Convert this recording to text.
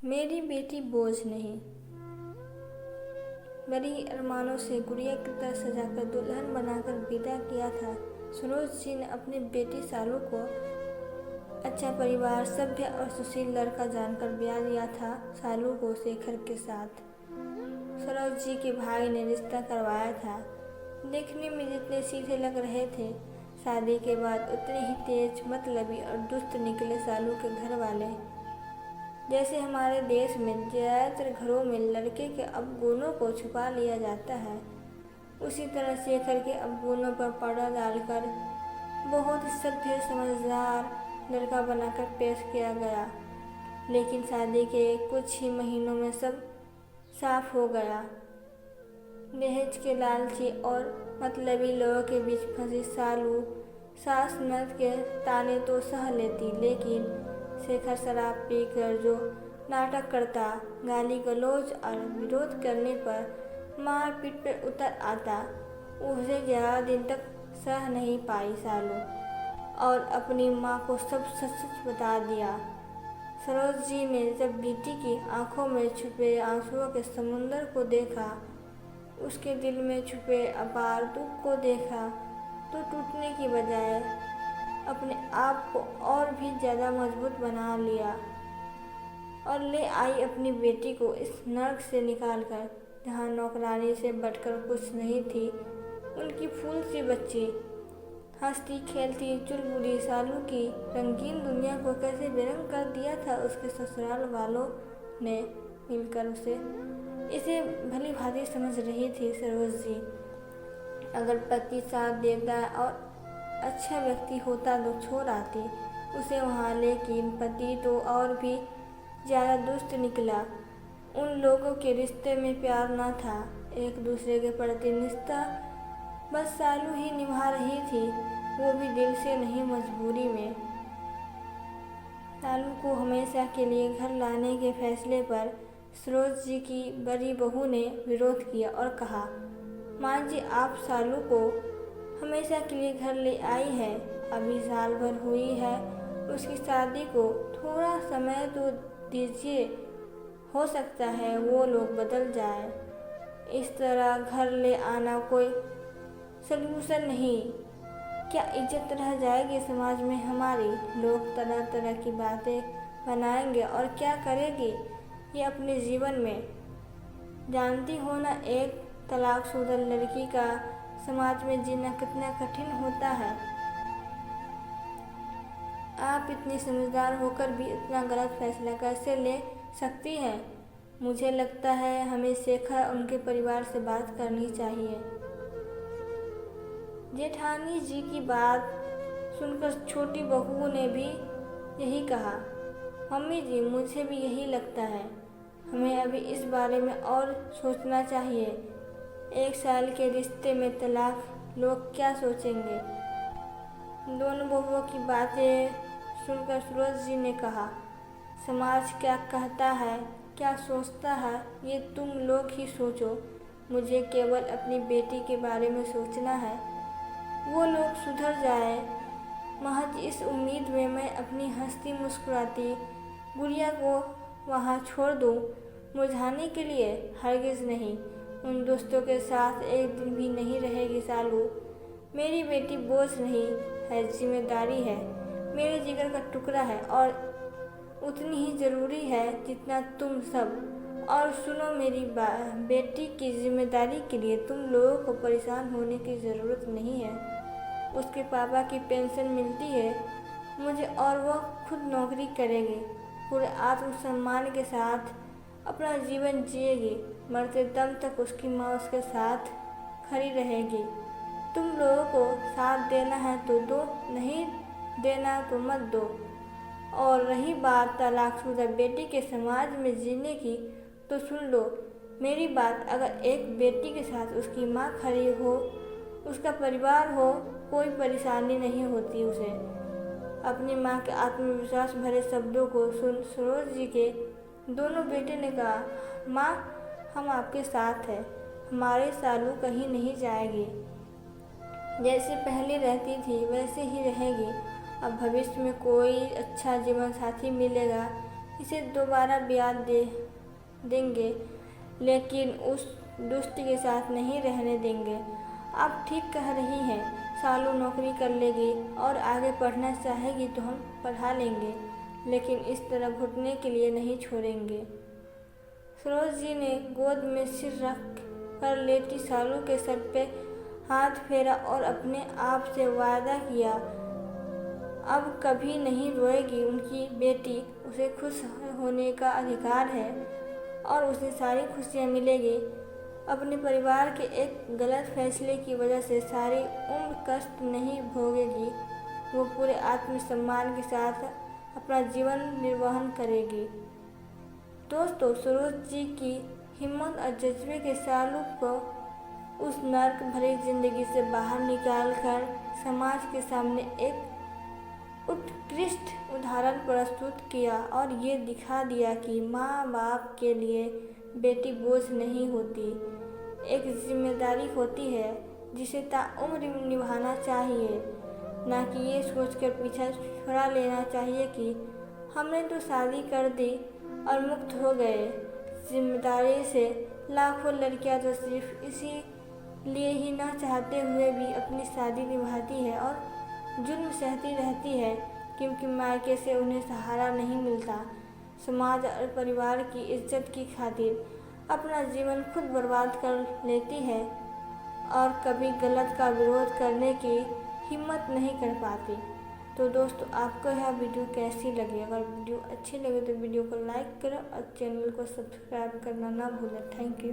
मेरी बेटी बोझ नहीं। बड़ी अरमानों से गुड़िया की तरह सजाकर दुल्हन बनाकर विदा किया था। सरोज जी ने अपनी बेटी सालू को अच्छा परिवार, सभ्य और सुशील लड़का जानकर ब्याह दिया था सालू को शेखर के साथ। सरोज जी के भाई ने रिश्ता करवाया था। देखने में जितने सीधे लग रहे थे, शादी के बाद उतने ही तेज, मतलबी और दुष्ट निकले सालू के घर वाले। जैसे हमारे देश में ज़्यादातर घरों में लड़के के अवगुणों को छुपा लिया जाता है, उसी तरह शेखर के अवगुणों पर पर्दा डालकर बहुत सभ्य, समझदार लड़का बनाकर पेश किया गया। लेकिन शादी के कुछ ही महीनों में सब साफ हो गया। दहेज के लालची और मतलबी लोगों के बीच फंसी सालू सास ननद के ताने तो सह लेती, लेकिन शेखर शराब पीकर जो नाटक करता, गाली गलौज और विरोध करने पर मार पीट पर उतर आता, उसे 11 दिन तक सह नहीं पाई सालू और अपनी माँ को सब सच सच बता दिया। सरोज जी ने जब बेटी की आंखों में छुपे आंसुओं के समुंदर को देखा, उसके दिल में छुपे अपार दुख को देखा, तो टूटने की बजाय अपने आप को और भी ज़्यादा मजबूत बना लिया और ले आई अपनी बेटी को इस नर्क से निकालकर, जहाँ नौकरानी से बढ़कर कुछ नहीं थी। उनकी फूल सी बच्ची हंसती खेलती चुलबुली सालू की रंगीन दुनिया को कैसे बेरंग कर दिया था उसके ससुराल वालों ने मिलकर इसे भली भांति समझ रही थी सरोज जी। अगर पति साथ देता और अच्छा व्यक्ति होता तो छोड़ आती उसे वहाँ, लेकिन पति तो और भी ज़्यादा दुष्ट निकला। उन लोगों के रिश्ते में प्यार न था, एक दूसरे के प्रति निष्ठा बस सालू ही निभा रही थी, वो भी दिल से नहीं, मजबूरी में। सालू को हमेशा के लिए घर लाने के फैसले पर सरोज जी की बड़ी बहू ने विरोध किया और कहा, माँ जी, आप सालू को हमेशा के लिए घर ले आई है, अभी साल भर हुई है उसकी शादी को, थोड़ा समय तो दीजिए, हो सकता है वो लोग बदल जाए। इस तरह घर ले आना कोई सल्यूशन नहीं। क्या इज्जत रह जाएगी समाज में हमारी? लोग तरह तरह की बातें बनाएंगे और क्या करेगी ये अपने जीवन में। जानती हो ना, एक तलाकशुदा लड़की का समाज में जीना कितना कठिन होता है। आप इतनी समझदार होकर भी इतना गलत फैसला कैसे ले सकती हैं? मुझे लगता है हमें शेखर और उनके परिवार से बात करनी चाहिए। जेठानी जी की बात सुनकर छोटी बहू ने भी यही कहा। मम्मी जी, मुझे भी यही लगता है, हमें अभी इस बारे में और सोचना चाहिए। 1 साल के रिश्ते में तलाक, लोग क्या सोचेंगे? दोनों बहुओं की बातें सुनकर सरोज जी ने कहा, समाज क्या कहता है, क्या सोचता है, ये तुम लोग ही सोचो। मुझे केवल अपनी बेटी के बारे में सोचना है, वो लोग सुधर जाए। महज इस उम्मीद में मैं अपनी हंसती मुस्कुराती गुड़िया को वहाँ छोड़ दूँ मुरझाने के लिए? हरगिज़ नहीं। उन दोस्तों के साथ एक दिन भी नहीं रहेगी सालू। मेरी बेटी बोझ नहीं है, जिम्मेदारी है, मेरे जिगर का टुकड़ा है और उतनी ही ज़रूरी है जितना तुम सब। और सुनो, मेरी बेटी की जिम्मेदारी के लिए तुम लोगों को परेशान होने की ज़रूरत नहीं है। उसके पापा की पेंशन मिलती है मुझे और वह खुद नौकरी करेगी, पूरे आत्मसम्मान के साथ अपना जीवन जिएगी। मरते दम तक उसकी माँ उसके साथ खड़ी रहेगी। तुम लोगों को साथ देना है तो दो, नहीं देना तो मत दो। और रही बात तलाकशुदा बेटी के समाज में जीने की, तो सुन लो मेरी बात। अगर एक बेटी के साथ उसकी माँ खड़ी हो, उसका परिवार हो, कोई परेशानी नहीं होती उसे। अपनी माँ के आत्मविश्वास भरे शब्दों को सुन सरोज जी के दोनों बेटे ने कहा, माँ, हम आपके साथ हैं, हमारी सालू कहीं नहीं जाएगी। जैसे पहले रहती थी वैसे ही रहेगी। अब भविष्य में कोई अच्छा जीवन साथी मिलेगा इसे दोबारा ब्याह दे देंगे, लेकिन उस दुष्ट के साथ नहीं रहने देंगे। आप ठीक कह रही हैं, सालू नौकरी कर लेगी और आगे पढ़ना चाहेगी तो हम पढ़ा लेंगे, लेकिन इस तरह घुटने के लिए नहीं छोड़ेंगे। सरोज जी ने गोद में सिर रख कर लेटी सालू के सर पे हाथ फेरा और अपने आप से वादा किया, अब कभी नहीं रोएगी। उनकी बेटी, उसे खुश होने का अधिकार है और उसे सारी खुशियाँ मिलेगी। अपने परिवार के एक गलत फैसले की वजह से सारी उम्र कष्ट नहीं भोगेगी। वो पूरे आत्मसम्मान के साथ अपना जीवन निर्वहन करेगी। दोस्तों, सरोज जी की हिम्मत और जज्बे के सालू को उस नर्क भरी जिंदगी से बाहर निकाल कर समाज के सामने एक उत्कृष्ट उदाहरण प्रस्तुत किया और ये दिखा दिया कि माँ बाप के लिए बेटी बोझ नहीं होती, एक जिम्मेदारी होती है जिसे ताउम्र निभाना चाहिए। ना कि ये सोचकर पीछा छुड़ा लेना चाहिए कि हमने तो शादी कर दी और मुक्त हो गए। जिम्मेदारी से लाखों लड़कियां तो सिर्फ इसी लिए ही न चाहते हुए भी अपनी शादी निभाती है और जुल्म सहती रहती है, क्योंकि मायके से उन्हें सहारा नहीं मिलता। समाज और परिवार की इज्जत की खातिर अपना जीवन खुद बर्बाद कर लेती है और कभी गलत का विरोध करने की हिम्मत नहीं कर पाती। तो दोस्तों, आपको यह वीडियो कैसी लगी? अगर वीडियो अच्छी लगे तो वीडियो को लाइक करें और चैनल को सब्सक्राइब करना ना भूलें। Thank you.